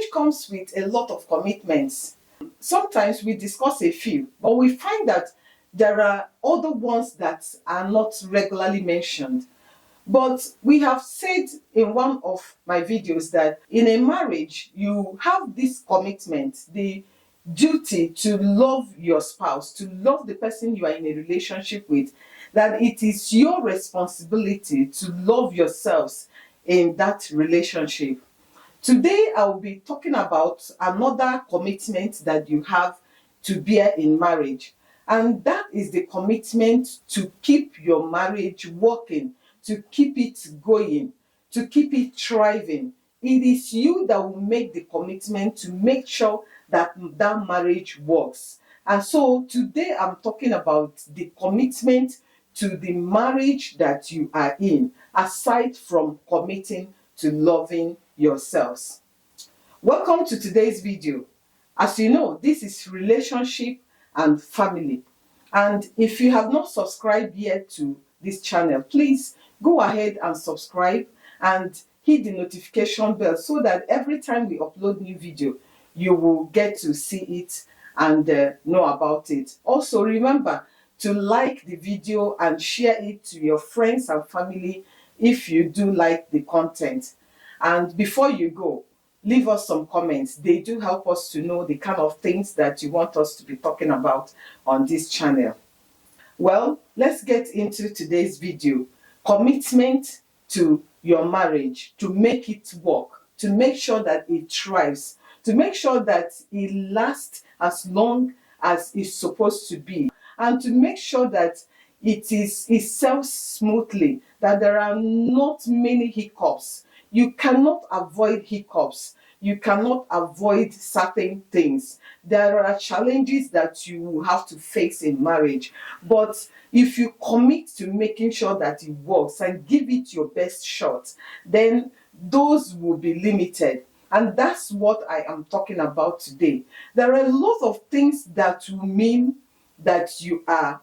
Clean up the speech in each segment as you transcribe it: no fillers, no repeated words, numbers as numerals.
Marriage comes with a lot of commitments. Sometimes we discuss a few, but we find that there are other ones that are not regularly mentioned. But we have said in one of my videos that in a marriage, you have this commitment, the duty to love your spouse, to love the person you are in a relationship with, that it is your responsibility to love yourselves in that relationship. Today, I will be talking about another commitment that you have to bear in marriage, and that is the commitment to keep your marriage working, to keep it going, to keep it thriving. It is you that will make the commitment to make sure that that marriage works. And so today I'm talking about the commitment to the marriage that you are in, aside from committing to loving yourselves. Welcome to today's video. As you know, this is relationship and family. And if you have not subscribed yet to this channel, please go ahead and subscribe and hit the notification bell so that every time we upload new video, you will get to see it and know about it. Also, remember to like the video and share it to your friends and family if you do like the content. And before you go, leave us some comments. They do help us to know the kind of things that you want us to be talking about on this channel. Well, let's get into today's video. Commitment to your marriage, to make it work, to make sure that it thrives, to make sure that it lasts as long as it's supposed to be, and to make sure that it sells smoothly, that there are not many hiccups. You cannot avoid hiccups. You cannot avoid certain things. There are challenges that you will have to face in marriage. But if you commit to making sure that it works and give it your best shot, then those will be limited. And that's what I am talking about today. There are a lot of things that will mean that you are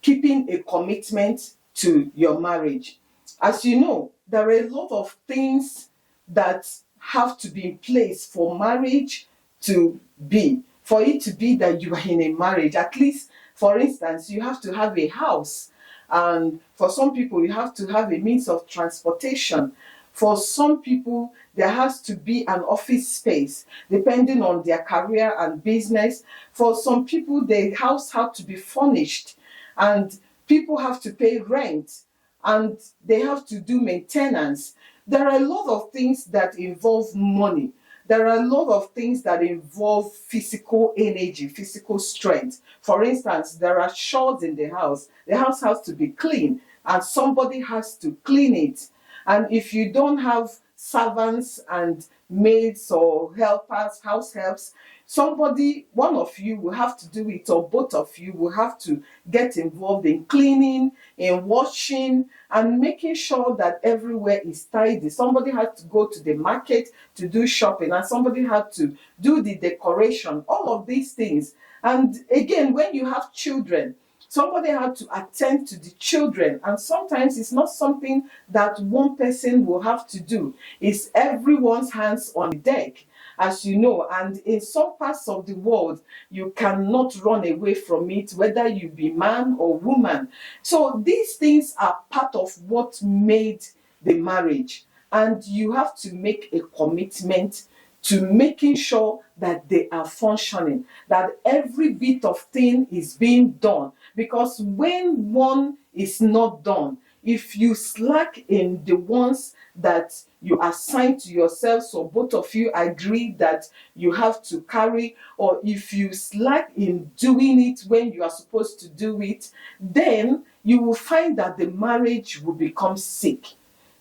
keeping a commitment to your marriage. As you know, there are a lot of things that have to be in place for marriage to be, for it to be that you are in a marriage. At least, for instance, you have to have a house, and for some people you have to have a means of transportation. For some people there has to be an office space depending on their career and business. For some people the house has to be furnished, and people have to pay rent, and they have to do maintenance. There are a lot of things that involve money. There are a lot of things that involve physical energy, physical strength. For instance, there are chores in the house. The house has to be clean, and somebody has to clean it. And if you don't have servants and maids or helpers, house helps, one of you will have to do it, or both of you will have to get involved in cleaning, in washing, and making sure that everywhere is tidy. Somebody had to go to the market to do shopping, and somebody had to do the decoration, all of these things. And again, when you have children, somebody had to attend to the children, and sometimes it's not something that one person will have to do. It's everyone's hands on deck, as you know. And in some parts of the world, you cannot run away from it, whether you be man or woman. So these things are part of what made the marriage, and you have to make a commitment to making sure that they are functioning, that every bit of thing is being done. Because when one is not done, if you slack in the ones that you assign to yourself, so both of you agree that you have to carry, or if you slack in doing it when you are supposed to do it, then you will find that the marriage will become sick.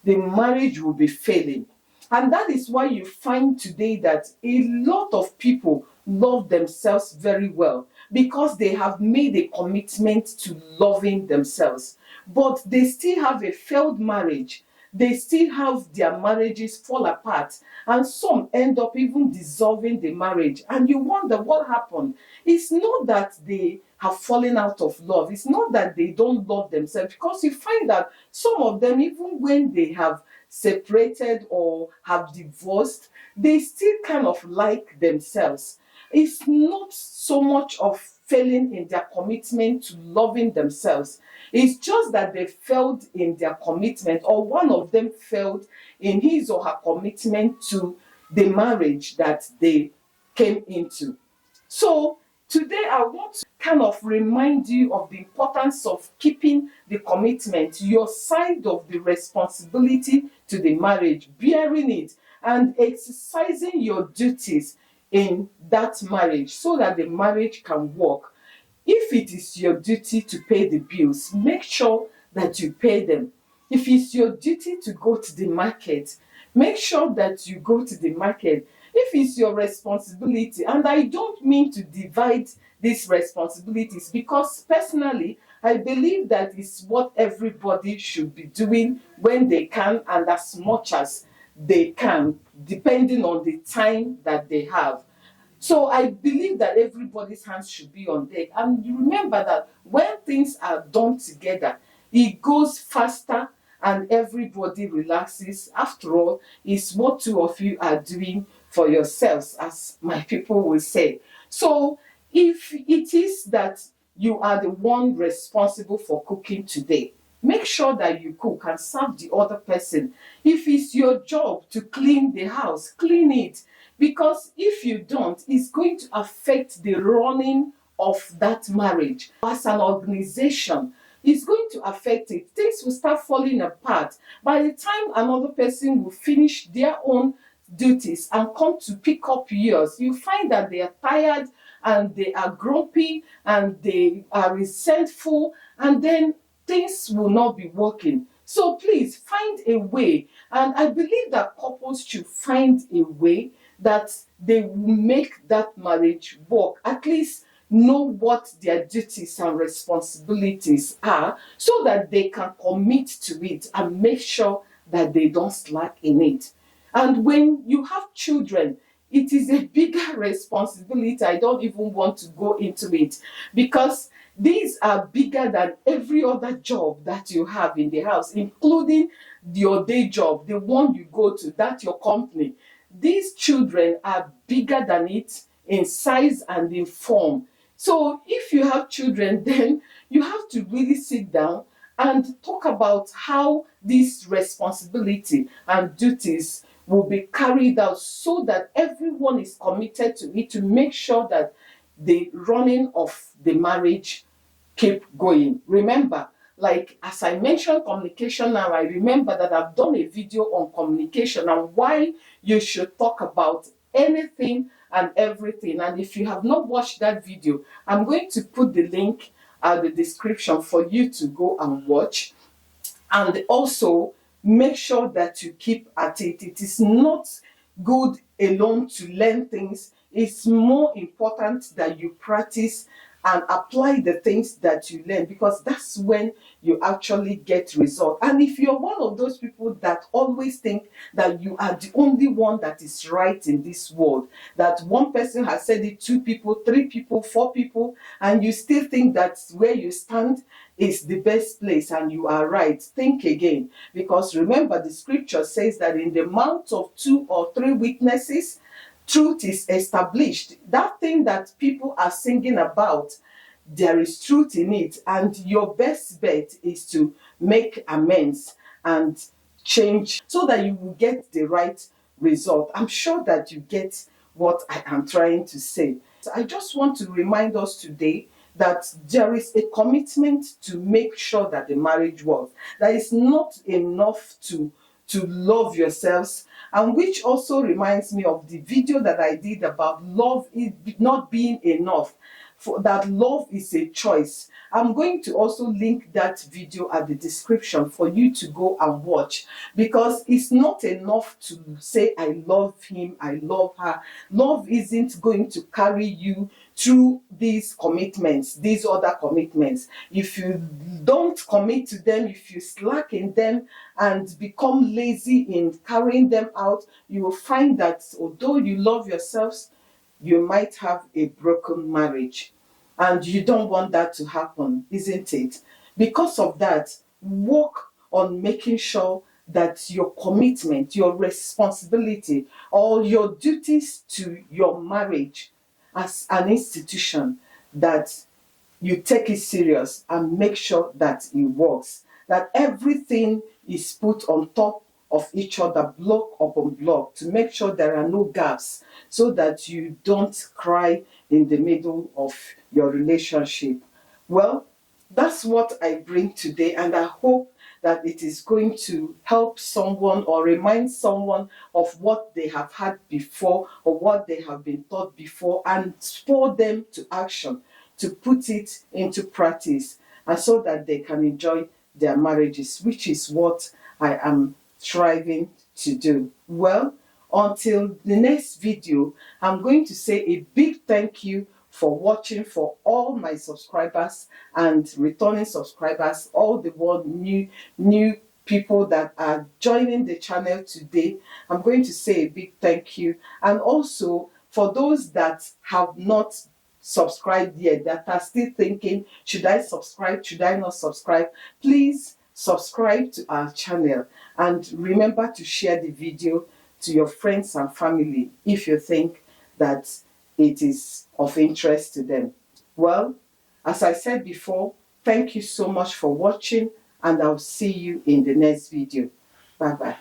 The marriage will be failing. And that is why you find today that a lot of people love themselves very well, because they have made a commitment to loving themselves. But they still have a failed marriage. They still have their marriages fall apart, and some end up even dissolving the marriage. And you wonder what happened. It's not that they have fallen out of love. It's not that they don't love themselves, because you find that some of them, even when they have separated or have divorced, they still kind of like themselves. It's not so much of failing in their commitment to loving themselves. It's just that they failed in their commitment, or one of them failed in his or her commitment to the marriage that they came into. So today I want to kind of remind you of the importance of keeping the commitment, your side of the responsibility to the marriage, bearing it and exercising your duties in that marriage so that the marriage can work. If it is your duty to pay the bills, make sure that you pay them. If it's your duty to go to the market, make sure that you go to the market. If it's your responsibility, and I don't mean to divide these responsibilities, because personally I believe that is what everybody should be doing when they can and as much as they can, depending on the time that they have. So I believe that everybody's hands should be on deck. And you remember that when things are done together, it goes faster and everybody relaxes. After all, it's what two of you are doing for yourselves, as my people will say. So if it is that you are the one responsible for cooking today, make sure that you cook and serve the other person. If it's your job to clean the house, clean it. Because if you don't, it's going to affect the running of that marriage. As an organization, it's going to affect it. Things will start falling apart. By the time another person will finish their own duties and come to pick up yours, you find that they are tired and they are grumpy and they are resentful, and then things will not be working. So please find a way, and I believe that couples should find a way that they will make that marriage work. At least know what their duties and responsibilities are so that they can commit to it and make sure that they don't slack in it. And when you have children, it is a bigger responsibility. I don't even want to go into it because these are bigger than every other job that you have in the house, including your day job, the one you go to, that's your company. These children are bigger than it in size and in form. So if you have children, then you have to really sit down and talk about how this responsibility and duties will be carried out so that everyone is committed to it, to make sure that the running of the marriage keep going. Remember, like as I mentioned communication now, I remember that I've done a video on communication and why you should talk about anything and everything. And if you have not watched that video, I'm going to put the link at the description for you to go and watch. And also make sure that you keep at it. It is not good alone to learn things. It's more important that you practice and apply the things that you learn, because that's when you actually get results. And if you're one of those people that always think that you are the only one that is right in this world, that one person has said it, 2 people, 3 people, 4 people, and you still think that where you stand is the best place and you are right, think again. Because remember, the scripture says that in the mouth of 2 or 3 witnesses, truth is established. That thing that people are singing about, there is truth in it, and your best bet is to make amends and change so that you will get the right result. I'm sure that you get what I am trying to say. So I just want to remind us today that there is a commitment to make sure that the marriage works. That is not enough to love yourselves. And which also reminds me of the video that I did about love is not being enough, for that love is a choice. I'm going to also link that video at the description for you to go and watch, because it's not enough to say I love him, I love her. Love isn't going to carry you through these commitments, these other commitments. If you don't commit to them, if you slack in them and become lazy in carrying them out, you will find that although you love yourselves, you might have a broken marriage. And you don't want that to happen, isn't it? Because of that, work on making sure that your commitment, your responsibility, or your duties to your marriage as an institution, that you take it serious and make sure that it works, that everything is put on top of each other, block upon block, to make sure there are no gaps, so that you don't cry in the middle of your relationship. Well, that's what I bring today, and I hope that it is going to help someone or remind someone of what they have had before or what they have been taught before, and spur them to action, to put it into practice, and so that they can enjoy their marriages, which is what I am striving to do. Well, until the next video, I'm going to say a big thank you for watching, for all my subscribers and returning subscribers, all the new people that are joining the channel today. I'm going to say a big thank you. And also for those that have not subscribed yet, that are still thinking, should I subscribe, should I not subscribe, please subscribe to our channel, and remember to share the video to your friends and family if you think that it is of interest to them. Well, as I said before, thank you so much for watching, and I'll see you in the next video. Bye bye.